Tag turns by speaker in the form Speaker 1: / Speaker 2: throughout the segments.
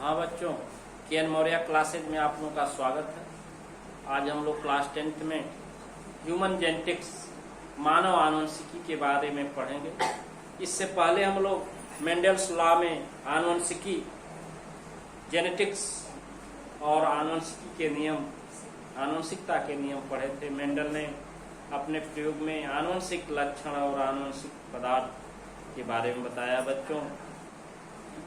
Speaker 1: हाँ बच्चों, K. N.. Maurya classes में आप लोगों का स्वागत है। आज हम लोग क्लास 10th में ह्यूमन जेनेटिक्स मानव आनुवंशिकी के बारे में पढ़ेंगे। इससे पहले हम लोग मेंडल्स लॉ में आनुवंशिकी, जेनेटिक्स और आनुवंशिकी के नियम, आनुवंशिकता के नियम पढ़े थे। मेंडल ने अपने प्रयोग में आनुवंशिक लक्षण और आनुवंशिक पदार्थ के बारे में बताया। बच्चों,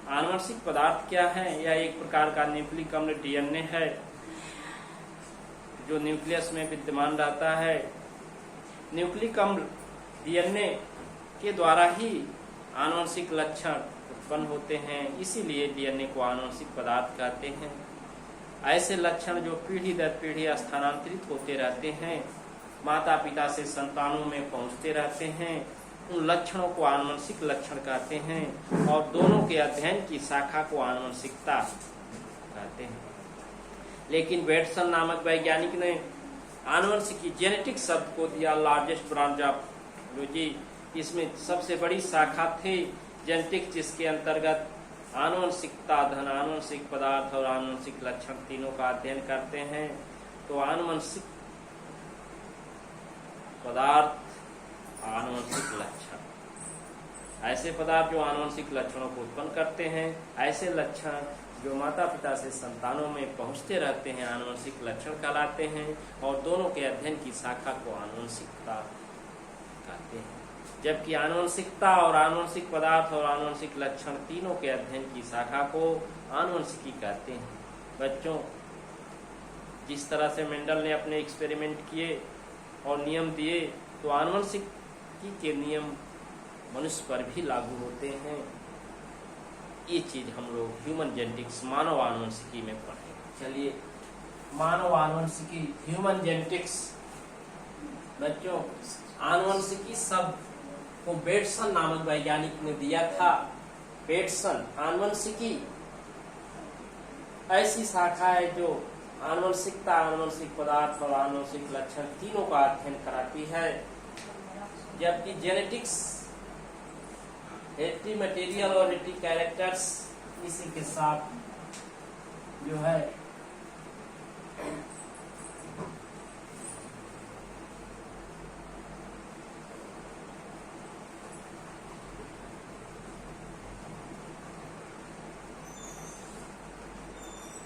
Speaker 1: आनुवंशिक पदार्थ क्या है? यह एक प्रकार का न्यूक्लिक अम्ल डीएनए है जो न्यूक्लियस में विद्यमान रहता है। न्यूक्लिक अम्ल डीएनए के द्वारा ही आनुवंशिक लक्षण उत्पन्न होते हैं, इसीलिए डीएनए को आनुवंशिक पदार्थ कहते हैं। ऐसे लक्षण जो पीढ़ी दर पीढ़ी स्थानांतरित होते रहते हैं, माता पिता से संतानों में पहुंचते रहते हैं, उन लक्षणों को आनुवंशिक लक्षण कहते हैं और दोनों के अध्ययन की शाखा को आनुवंशिकता कहते हैं। लेकिन बेटसन नामक वैज्ञानिक ने आनुवंशिकी, जेनेटिक शब्द को दिया लार्जेस्ट ब्रांच ऑफ बायोलॉजी। इसमें सबसे बड़ी शाखा थी जेनेटिक्स, जिसके अंतर्गत आनुवंशिकता, धन आनुवंशिक पदार्थ और आनुवंशिक लक्षण तीनों का अध्ययन करते हैं। तो आनुवंशिक पदार्थ, आनुवंशिक लक्षण, ऐसे पदार्थ जो आनुवंशिक लक्षणों को उत्पन्न करते हैं, ऐसे लक्षण जो माता पिता से संतानों में पहुंचते रहते हैं, आनुवंशिक लक्षण कहलाते हैं और दोनों के अध्ययन की शाखा को आनुवंशिकता कहते हैं। जबकि आनुवंशिकता और आनुवंशिक पदार्थ और आनुवंशिक लक्षण तीनों के अध्ययन की शाखा को आनुवंशिकी कहते हैं। बच्चों, जिस तरह से मेंडल ने अपने एक्सपेरिमेंट किए और नियम दिए, तो आनुवंशिकी के नियम मनुष्य पर भी लागू होते हैं। ये चीज हम लोग ह्यूमन जेनेटिक्स, मानव आनुवंशिकी में पढ़ेंगे। चलिए, मानव आनुवंशिकी, ह्यूमन जेनेटिक्स। बच्चों, आनुवंशिकी शब्द को बेटसन नामक वैज्ञानिक ने दिया था। बेटसन, आनुवंशिकी ऐसी शाखा है जो आनुवंशिकता, आनुवंशिक पदार्थ और आनुवंशिक लक्षण तीनों का अध्ययन कराती है। जबकि जेनेटिक्स हेरिडिटी मटेरियल और हेरिडिटी कैरेक्टर्स, इसी के साथ जो है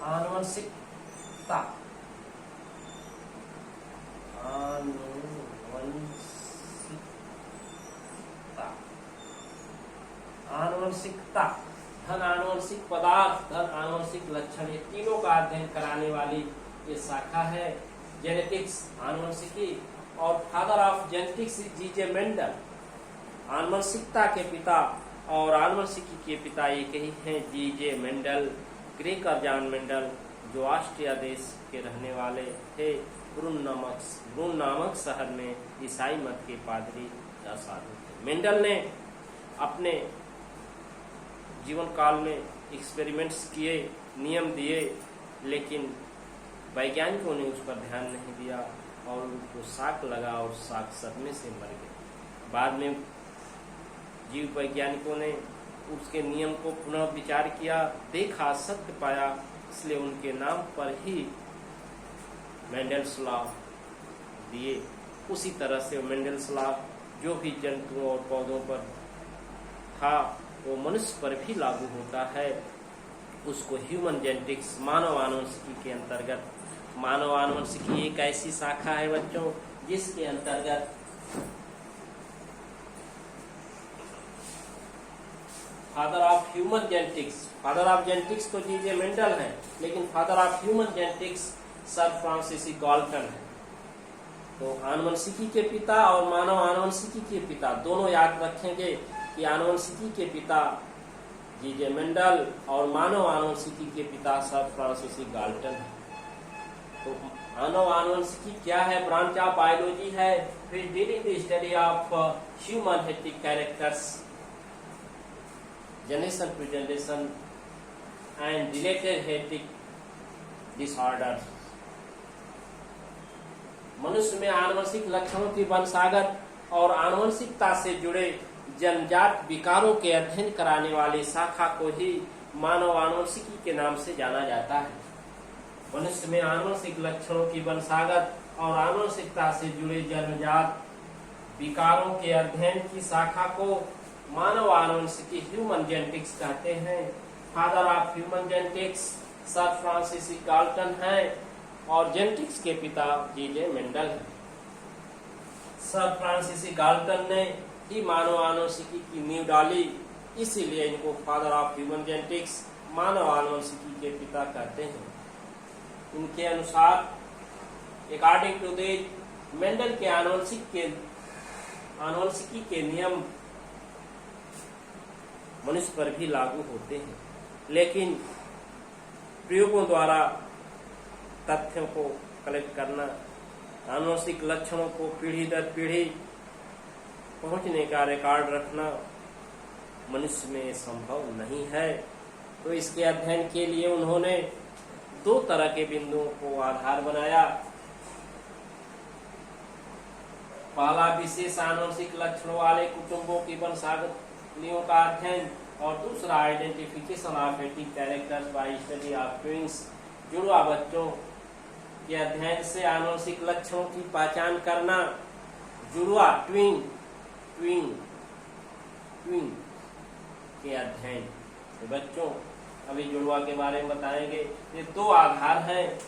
Speaker 1: आनुवंशिकता, आनुवंशिकता, धन आनुवंशिक पदार्थ, धन आनुवंशिक लक्षण, ये तीनों का अध्ययन कराने वाली ये शाखा है जेनेटिक्स, आनुवंशिकी। और फादर ऑफ जेनेटिक्स जी.जे. मेंडल। आनुवंशिकता के पिता और आनुवंशिकी के पिता एक ही हैं, जी.जे. मेंडल। ग्रेकर जॉन मेंडल, जो ऑस्ट्रिया देश के रहने वाले थे, ब्रून नामक शहर में ईसाई मत के पादरी या साधु थे। मेंडल ने अपने जीवन काल में एक्सपेरिमेंट्स किए, नियम दिए, लेकिन वैज्ञानिकों ने उस पर ध्यान नहीं दिया और उनको शाक लगा और शाक सदमे से मर गए। बाद में जीव वैज्ञानिकों ने उसके नियम को पुनः विचार किया, देखा, सत्य पाया, इसलिए उनके नाम पर ही मेंडल्स लॉ दिए। उसी तरह से मेंडल्स लॉ जो भी जंतुओं और पौधों पर था, वो मनुष्य पर भी लागू होता है। उसको ह्यूमन जेनेटिक्स, मानव आनुवंशिकी के अंतर्गत, मानव आनुवंशिकी एक ऐसी शाखा है बच्चों जिसके अंतर्गत father of human genetics, father of genetics तो जी.जे. मेंडल है, लेकिन father of human genetics sir Francis Galton है। तो आनुवंशिकी के पिता और मानव आनुवंशिकी के पिता दोनों याद रखेंगे कि आनुवंशिकी के पिता जी.जे. मेंडल और मानव आनुवंशिकी के पिता सर फ्रांसिस गाल्टन है। तो मानव आनुवंशिकी क्या है? ब्रांच ऑफ बायोलॉजी है, फिर dealing the study of human heredity characters, generation to generation and related heredity disorders. मनुष्य में आनुवंशिक लक्षणों की वंशागत और आनुवंशिकता से जुड़े जन्मजात विकारों के अध्ययन कराने वाली शाखा को ही मानव आनुवंशिकी के नाम से जाना जाता है। मनुष्य में आनुवंशिक लक्षणों की वंशागत और आनुवंशिकता से जुड़े जन्मजात विकारों के अध्ययन की शाखा को मानव आनुवंशिकी ह्यूमन जेनेटिक्स कहते हैं। Father of human genetics sir Francis Galton है और जेनेटिक्स के पिता जी.जे. मेंडल है। सर फ्रांसिस गाल्टन ने ही मानव आनुवंशिकी की नींव डाली, इसीलिए इनको फादर ऑफ ह्यूमन जेनेटिक्स मानव आनुवंशिकी के पिता कहते हैं। इनके अनुसार अकॉर्डिंग टू दिस मेंडल के आनुवंशिकी के नियम मनुष्य पर भी लागू होते हैं, लेकिन प्रयोगों द्वारा तथ्यों को कलेक्ट करना, आनुवंशिक लक्षणों को पीढ़ी दर पीढ़ी पहुंचने का रिकॉर्ड रखना मनुष्य में संभव नहीं है। तो इसके अध्ययन के लिए उन्होंने 2 तरह के बिंदुओं को आधार बनाया। पहला विशेष आनुवंशिक लक्षणों वाले कुटुंबों की वंशावलियों का अध्ययन और दूसरा identification of attic characters by study of twins, जुड़वा बच्चों के अध्ययन से आनुवंशिक लक्षणों की पहचान करना। जुड़वा ट्विन के अध्ययन तो बच्चों अभी जुड़वा के बारे में बताएंगे। ये 2 आधार हैं।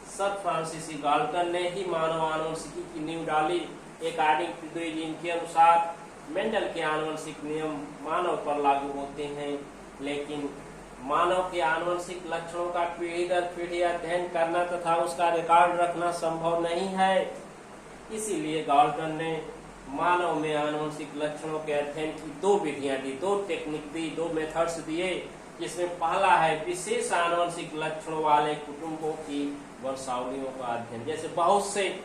Speaker 1: सर फ्रांसिस गाल्टन ने ही मानव आनुवंशिकी की नींव डाली। अकॉर्डिंग टू दिस इनके अनुसार मेंडल के आनुवंशिक नियम मानव पर लागू होते हैं, लेकिन मानव के आनुवंशिक लक्षणों का पीढ़ी दर पीढ़ी अध्ययन करना तथा उसका रिकॉर्ड रखना संभव नहीं है। इसीलिए गाल्टन ने मानव में आनुवंशिक लक्षणों के अध्ययन की 2 विधियां दी, 2 टेक्निक दी, 2 मेथड्स दिए, जिसमें पहला है विशेष आनुवंशिक लक्षणों वाले कुटुंबों की वंशावलियों का अध्ययन। जैसे बहुत से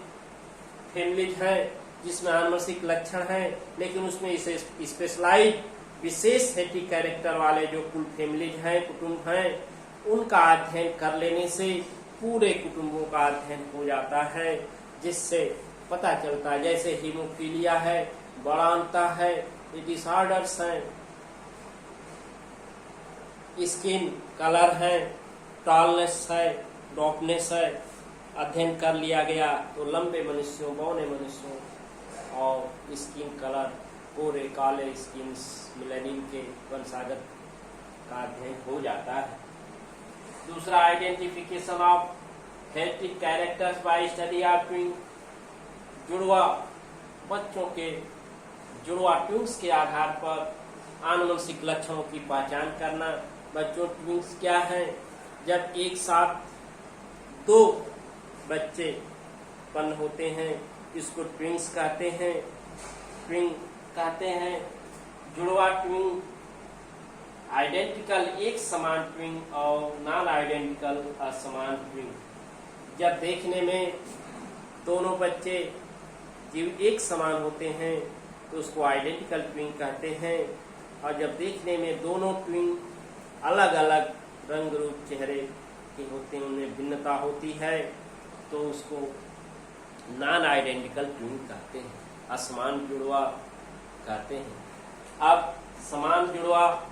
Speaker 1: फैमिलीज हैं जिसमें आनुवंशिक लक्षण हैं, लेकिन उसमें इसे स्पेशलाइज विशेष हेटिक कैरेक्टर वाले जो कुल फैमिलीज हैं, कुटुंब हैं, उनका अध्ययन कर लेने से पूरे कुटुंबों का अध्ययन हो जाता है, जिससे पता चलता है। जैसे हीमोफीलिया है, बड़ांता है, ये डिसऑर्डर्स हैं, स्किन कलर है, टॉलनेस है, डॉपनेस है, अध्ययन कर लिया गया तो लंबे मनुष्यों, बौने मनुष्यों और स्किन कलर, पूरे काले स्किन मिलेनियम के वंशागत का अध्ययन हो जाता है। दूसरा आइडेंटिफिकेशन ऑफ हेटिक characters by study of twin, जुड़वा बच्चों के जुड़वा ट्विंस के आधार पर आनुवंशिक लक्षणों की पहचान करना। बच्चों ट्विंस क्या हैं? जब एक साथ 2 बच्चे उत्पन्न होते हैं इसको ट्विंस कहते हैं। ट्विन कहते हैं जुड़वा ट्विन, आइडेंटिकल एक समान ट्विन और नॉन आइडेंटिकल असमान ट्विन। जब देखने में दोनों बच्चे जीव एक समान होते हैं तो उसको आइडेंटिकल ट्विन कहते हैं, और जब देखने में दोनों ट्विन अलग अलग रंग रूप चेहरे के होते हैं, उनमें भिन्नता होती है, तो उसको नॉन आइडेंटिकल ट्विन कहते हैं, असमान जुड़वा कहते हैं। अब समान जुड़वा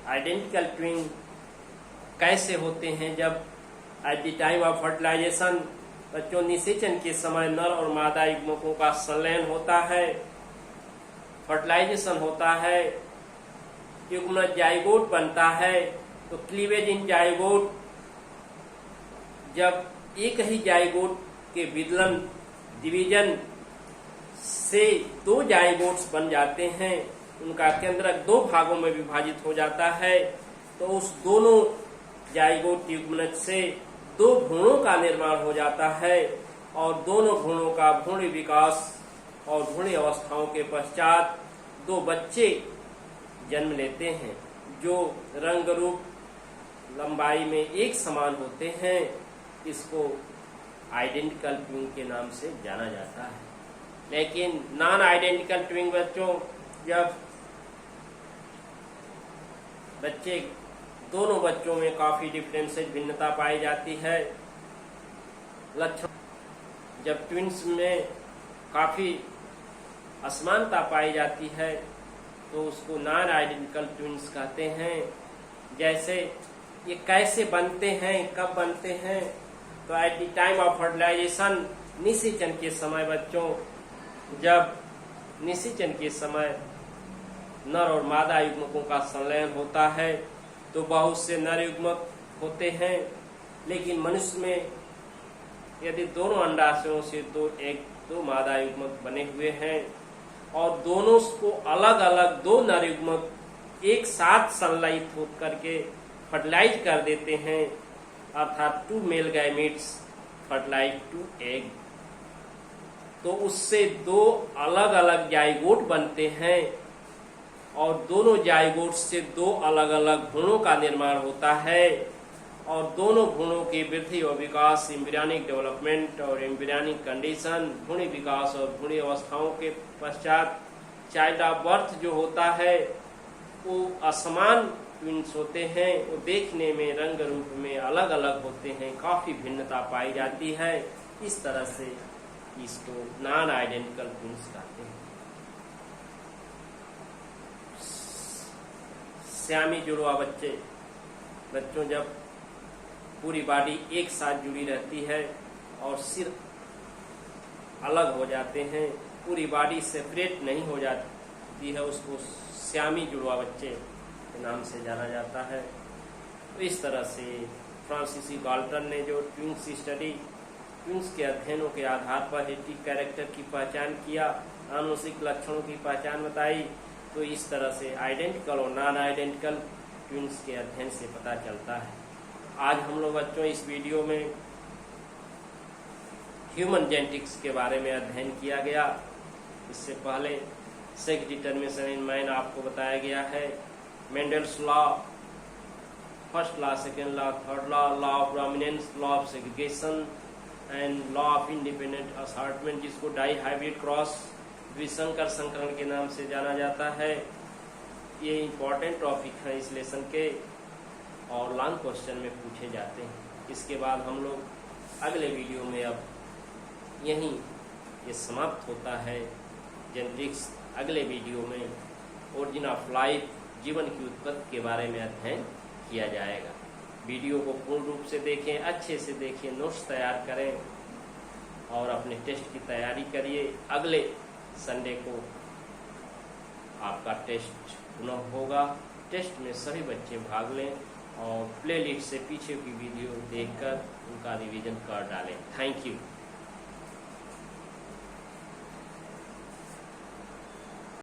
Speaker 1: आइडेंटिकल ट्विन कैसे होते हैं? जब at the time of fertilization, बच्चों निषेचन के समय नर और मादा युग्मकों का संलयन होता है, फर्टिलाइजेशन होता है, युग्म जाइगोट बनता है, तो क्लीवेज इन जाइगोट, जब एक ही जाइगोट के विदलन डिवीजन से 2 जाइगोट्स बन जाते हैं, उनका केंद्रक 2 भागों में विभाजित हो जाता है, तो उस दोनों जाइगोट युग्मनज से 2 भ्रूणों का निर्माण हो जाता है, और दोनों भ्रूणों का भ्रूण विकास और भ्रूण अवस्थाओं के पश्चात 2 बच्चे जन्म लेते हैं, जो रंग रूप लंबाई में एक समान होते हैं। इसको आइडेंटिकल ट्विन के नाम से जाना जाता है। लेकिन नॉन आइडेंटिकल ट्विन बच्चों, जब बच्चे दोनों बच्चों में काफी डिफरेंसेस, भिन्नता पाई जाती है, लक्षण जब ट्विन्स में काफी असमानता पाई जाती है तो उसको नॉन आइडेंटिकल ट्विन्स कहते हैं। जैसे ये कैसे बनते हैं, कब बनते हैं, तो at the time of fertilization, निषेचन के समय बच्चों, जब निषेचन के समय नर और मादा युग्मकों का संलयन होता है तो बहुत से नर युग्मक होते हैं, लेकिन मनुष्य में यदि दोनों अंडाशयों से दो मादा युग्मक बने हुए हैं और दोनों को अलग अलग दो नर युग्मक एक साथ संलयित हो करके फर्टिलाइज कर देते हैं, अर्थात 2 मेल गैमेट्स फर्टिलाइज 2 एग, तो उससे 2 अलग अलग जाइगोट बनते हैं और दोनों जाइगोट से 2 अलग अलग भ्रूणों का निर्माण होता है और दोनों भ्रूणों की वृद्धि और विकास, एम्ब्रियोनिक डेवलपमेंट और एम्ब्रियोनिक कंडीशन, भ्रूणी विकास और भ्रूणी अवस्थाओं के पश्चात चाइल्ड ऑफ बर्थ जो होता है वो असमान ट्विंस होते हैं। वो देखने में रंग रूप में अलग अलग होते हैं, काफी भिन्नता पाई जाती है। इस तरह से इसको नॉन आइडेंटिकल ट्विंस कहते हैं। श्यामी जुड़वा बच्चों जब पूरी बॉडी एक साथ जुड़ी रहती है और सिर अलग हो जाते हैं, पूरी बॉडी सेपरेट नहीं हो जाती है, उसको श्यामी जुड़वा बच्चे के नाम से जाना जाता है। तो इस तरह से फ्रांसीसी गाल्टन ने जो ट्विंस स्टडी, ट्विंस के अध्ययनों के आधार पर जेनेटिक कैरेक्टर की पहचान किया, आनुवंशिक लक्षणों की पहचान बताई, तो इस तरह से आइडेंटिकल और नॉन आइडेंटिकल ट्विंस के अध्ययन से पता चलता है। आज हम लोग बच्चों इस वीडियो में ह्यूमन जेनेटिक्स के बारे में अध्ययन किया गया। इससे पहले सेक्स डिटर्मिनेशन इन मैन आपको बताया गया है, Mendel's law, first law, second law, third law, law of dominance, law of segregation and law of independent assortment, जिसको डाई हाइब्रिड क्रॉस, द्विसंकर संकरण के नाम से जाना जाता है। ये इंपॉर्टेंट टॉपिक है इस लेसन के और लॉन्ग क्वेश्चन में पूछे जाते हैं। इसके बाद हम लोग अगले वीडियो में, अब यहीं ये समाप्त होता है जेनेटिक्स। अगले वीडियो में ओरिजिन ऑफ लाइफ, जीवन की उत्पत्ति के बारे में अध्ययन किया जाएगा। वीडियो को पूर्ण रूप से देखें, अच्छे से देखें, नोट्स तैयार करें और अपने टेस्ट की तैयारी करिए। अगले संडे को आपका टेस्ट पुनः होगा। टेस्ट में सभी बच्चे भाग लें और प्लेलिस्ट से पीछे की वीडियो देखकर उनका रिवीजन कर डालें। Thank you.